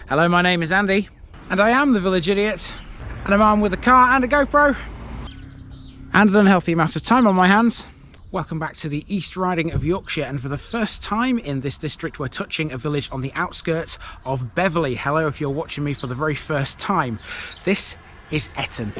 Hello, my name is Andy, and I am the Village Idiot, and I'm armed with a car and a GoPro, and an unhealthy amount of time on my hands. Welcome back to the East Riding of Yorkshire, and for the first time in this district we're touching a village on the outskirts of Beverley. Hello if you're watching me for the very first time. This is Etton.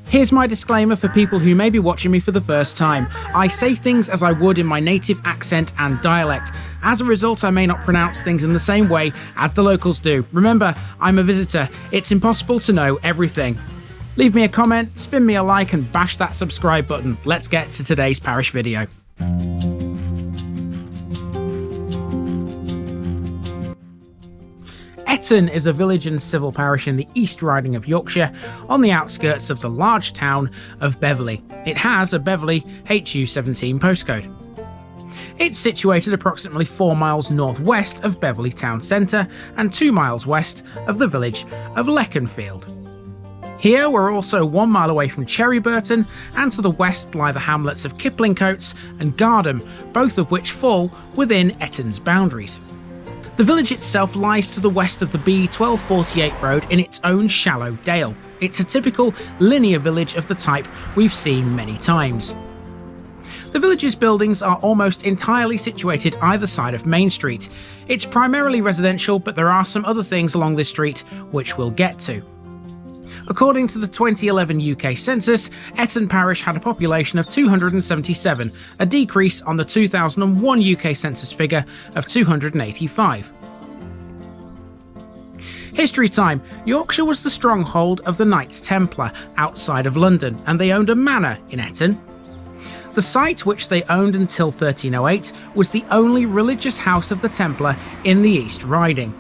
Here's my disclaimer for people who may be watching me for the first time. I say things as I would in my native accent and dialect. As a result, I may not pronounce things in the same way as the locals do. Remember, I'm a visitor. It's impossible to know everything. Leave me a comment, spin me a like, and bash that subscribe button. Let's get to today's parish video. Etton is a village and civil parish in the East Riding of Yorkshire, on the outskirts of the large town of Beverley. It has a Beverley HU17 postcode. It's situated approximately 4 miles northwest of Beverley town centre and 2 miles west of the village of Leconfield. Here we're also 1 mile away from Cherryburton, and to the west lie the hamlets of Kiplingcotes and Gardham, both of which fall within Etton's boundaries. The village itself lies to the west of the B1248 road in its own shallow dale. It's a typical linear village of the type we've seen many times. The village's buildings are almost entirely situated either side of Main Street. It's primarily residential, but there are some other things along this street which we'll get to. According to the 2011 UK census, Etton Parish had a population of 277, a decrease on the 2001 UK census figure of 285. History time. Yorkshire was the stronghold of the Knights Templar outside of London, and they owned a manor in Etton. The site, which they owned until 1308, was the only religious house of the Templar in the East Riding.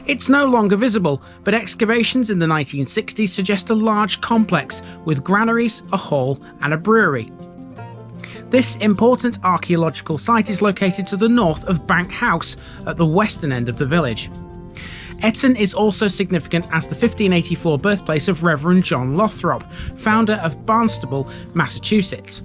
It's no longer visible, but excavations in the 1960s suggest a large complex with granaries, a hall and a brewery. This important archaeological site is located to the north of Bank House at the western end of the village. Etton is also significant as the 1584 birthplace of Reverend John Lothrop, founder of Barnstable, Massachusetts.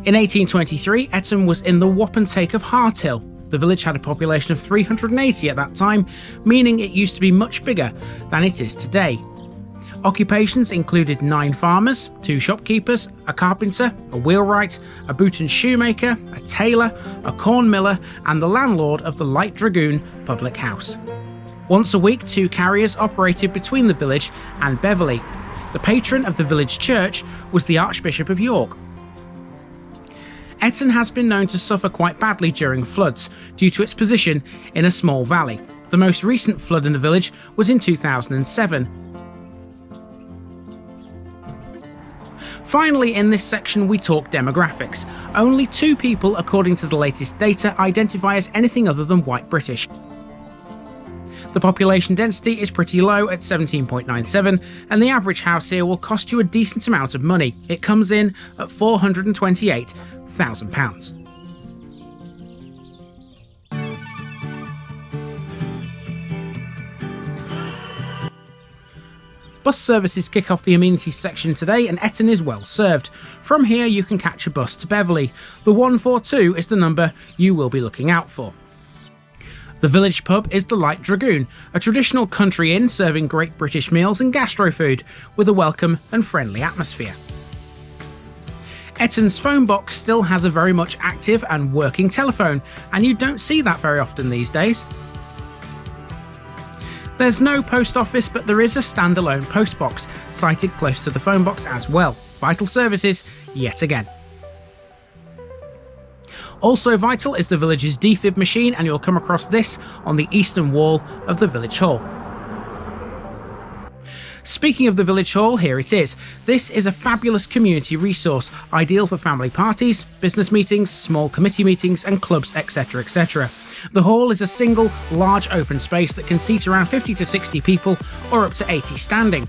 In 1823, Etton was in the wapentake of Harthill. The village had a population of 380 at that time, meaning it used to be much bigger than it is today. Occupations included 9 farmers, 2 shopkeepers, a carpenter, a wheelwright, a boot and shoemaker, a tailor, a corn miller, and the landlord of the Light Dragoon public house. Once a week, 2 carriers operated between the village and Beverley. The patron of the village church was the Archbishop of York. Etton has been known to suffer quite badly during floods due to its position in a small valley. The most recent flood in the village was in 2007. Finally, in this section we talk demographics. Only 2 people, according to the latest data, identify as anything other than white British. The population density is pretty low at 17.97, and the average house here will cost you a decent amount of money. It comes in at £428,000. Bus services kick off the amenities section today, and Etton is well served. From here you can catch a bus to Beverley. The 142 is the number you will be looking out for. The village pub is the Light Dragoon, a traditional country inn serving great British meals and gastro food with a welcome and friendly atmosphere. Etton's phone box still has a very much active and working telephone, and you don't see that very often these days. There's no post office, but there is a standalone post box, sited close to the phone box as well. Vital services yet again. Also vital is the village's defib machine, and you'll come across this on the eastern wall of the village hall. Speaking of the village hall, here it is. This is a fabulous community resource, ideal for family parties, business meetings, small committee meetings and clubs, etc, etc. The hall is a single, large open space that can seat around 50 to 60 people or up to 80 standing.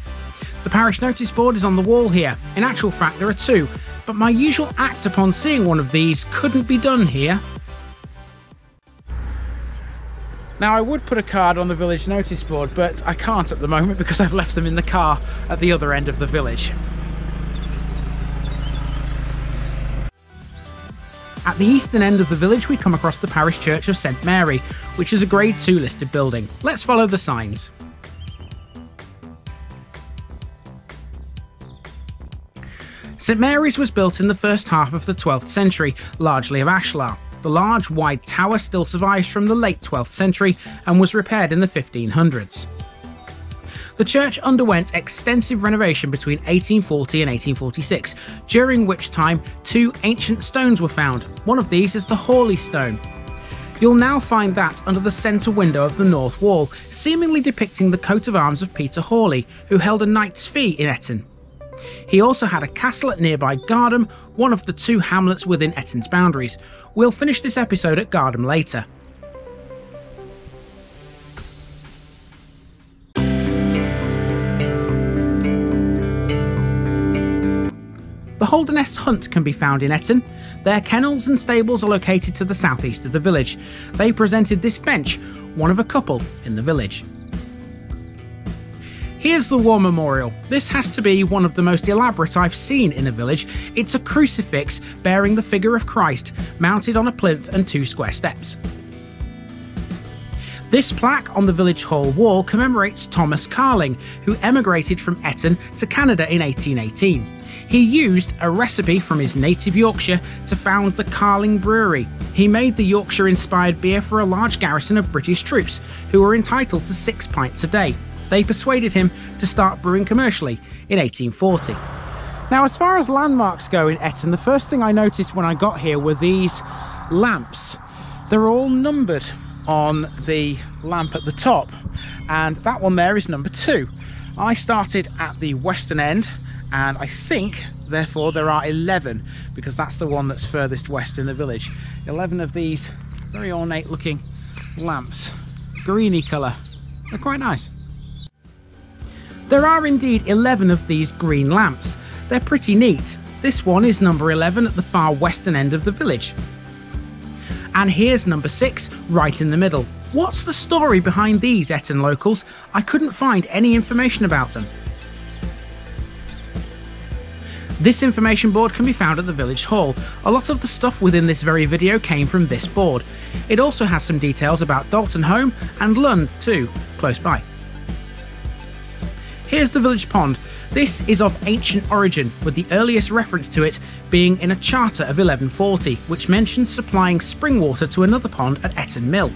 The parish notice board is on the wall here. In actual fact, there are two, but my usual act upon seeing one of these couldn't be done here. Now, I would put a card on the village notice board, but I can't at the moment because I've left them in the car at the other end of the village. At the eastern end of the village, we come across the parish church of St Mary, which is a Grade 2 listed building. Let's follow the signs. St Mary's was built in the first half of the 12th century, largely of ashlar. The large, wide tower still survives from the late 12th century and was repaired in the 1500s. The church underwent extensive renovation between 1840 and 1846, during which time two ancient stones were found. One of these is the Hawley stone. You'll now find that under the centre window of the north wall, seemingly depicting the coat of arms of Peter Hawley, who held a knight's fee in Etton. He also had a castle at nearby Gardham, one of the two hamlets within Etton's boundaries. We'll finish this episode at Gardham later. The Holderness Hunt can be found in Etton. Their kennels and stables are located to the southeast of the village. They presented this bench, one of a couple in the village. Here's the war memorial. This has to be one of the most elaborate I've seen in a village. It's a crucifix bearing the figure of Christ, mounted on a plinth and two square steps. This plaque on the village hall wall commemorates Thomas Carling, who emigrated from Etton to Canada in 1818. He used a recipe from his native Yorkshire to found the Carling Brewery. He made the Yorkshire-inspired beer for a large garrison of British troops, who were entitled to 6 pints a day. They persuaded him to start brewing commercially in 1840. Now, as far as landmarks go in Etton, the first thing I noticed when I got here were these lamps. They're all numbered on the lamp at the top, and that one there is number 2. I started at the western end, and I think therefore there are 11, because that's the one that's furthest west in the village. 11 of these very ornate looking lamps, greeny colour. They're quite nice. There are indeed 11 of these green lamps. They're pretty neat. This one is number 11 at the far western end of the village. And here's number 6 right in the middle. What's the story behind these Etton locals? I couldn't find any information about them. This information board can be found at the village hall. A lot of the stuff within this very video came from this board. It also has some details about Dalton Home and Lund too, close by. Here's the village pond. This is of ancient origin, with the earliest reference to it being in a charter of 1140, which mentions supplying spring water to another pond at Etton Mill.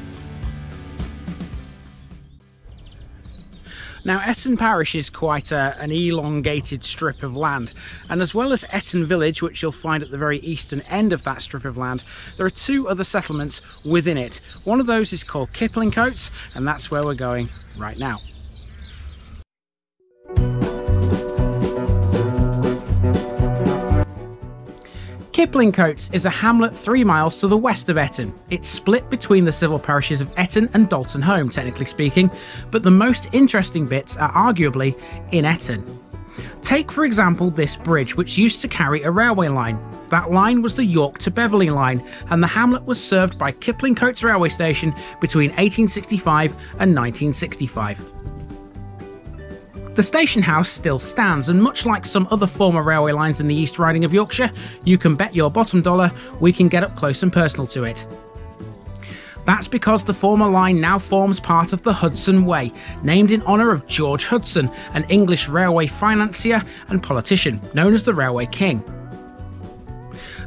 Now, Etton Parish is quite an elongated strip of land, and as well as Etton Village, which you'll find at the very eastern end of that strip of land, there are 2 other settlements within it. One of those is called Kiplingcotes, and that's where we're going right now. Kiplingcotes is a hamlet 3 miles to the west of Etton. It's split between the civil parishes of Etton and Dalton Home, technically speaking, but the most interesting bits are arguably in Etton. Take, for example, this bridge, which used to carry a railway line. That line was the York to Beverley line, and the hamlet was served by Kiplingcotes railway station between 1865 and 1965. The station house still stands, and much like some other former railway lines in the East Riding of Yorkshire, you can bet your bottom dollar we can get up close and personal to it. That's because the former line now forms part of the Hudson Way, named in honour of George Hudson, an English railway financier and politician, known as the Railway King.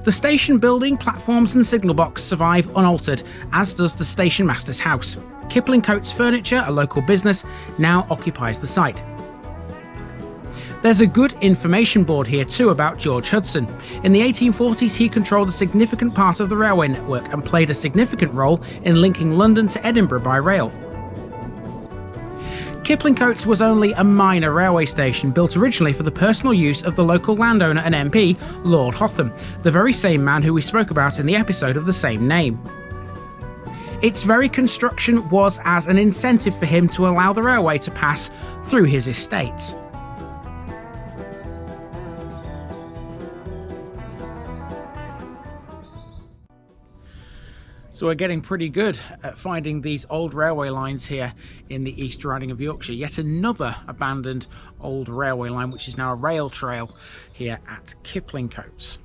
The station building, platforms and signal box survive unaltered, as does the station master's house. Kiplingcotes Furniture, a local business, now occupies the site. There's a good information board here too about George Hudson. In the 1840s, he controlled a significant part of the railway network and played a significant role in linking London to Edinburgh by rail. Kiplingcotes was only a minor railway station, built originally for the personal use of the local landowner and MP, Lord Hotham, the very same man who we spoke about in the episode of the same name. Its very construction was as an incentive for him to allow the railway to pass through his estates. So we're getting pretty good at finding these old railway lines here in the East Riding of Yorkshire. Yet another abandoned old railway line, which is now a rail trail here at Kiplingcotes.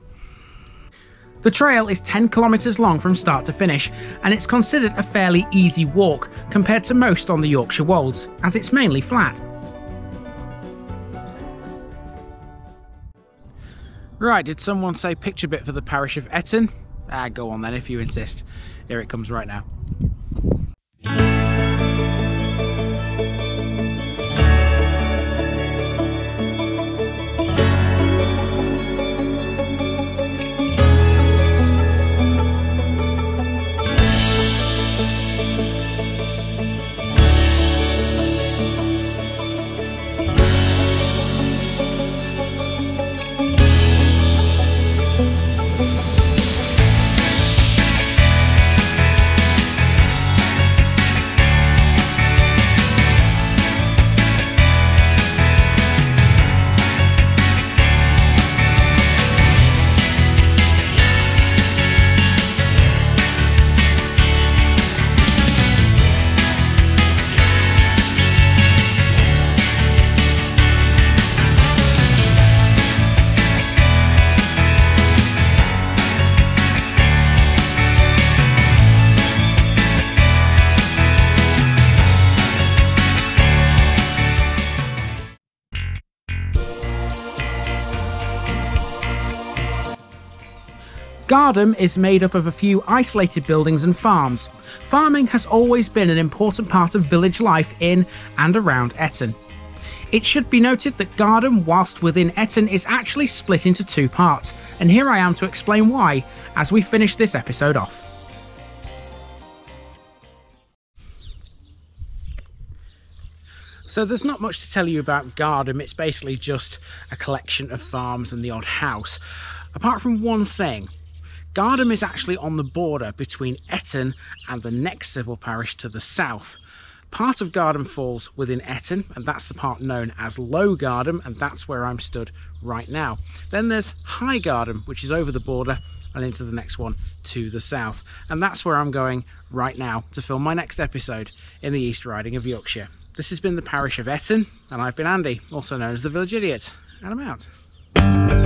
The trail is 10 kilometres long from start to finish, and it's considered a fairly easy walk compared to most on the Yorkshire Wolds, as it's mainly flat. Right, did someone say picture bit for the parish of Etton? Go on then, if you insist. Here it comes right now. Gardham is made up of a few isolated buildings and farms. Farming has always been an important part of village life in and around Etton. It should be noted that Gardham, whilst within Etton, is actually split into two parts, and here I am to explain why as we finish this episode off. So there's not much to tell you about Gardham. It's basically just a collection of farms and the odd house. Apart from one thing, Gardham is actually on the border between Etton and the next civil parish to the south. Part of Gardham falls within Etton, and that's the part known as Low Gardham, and that's where I'm stood right now. Then there's High Gardham, which is over the border and into the next one to the south. And that's where I'm going right now to film my next episode in the East Riding of Yorkshire. This has been the parish of Etton, and I've been Andy, also known as the Village Idiot, and I'm out.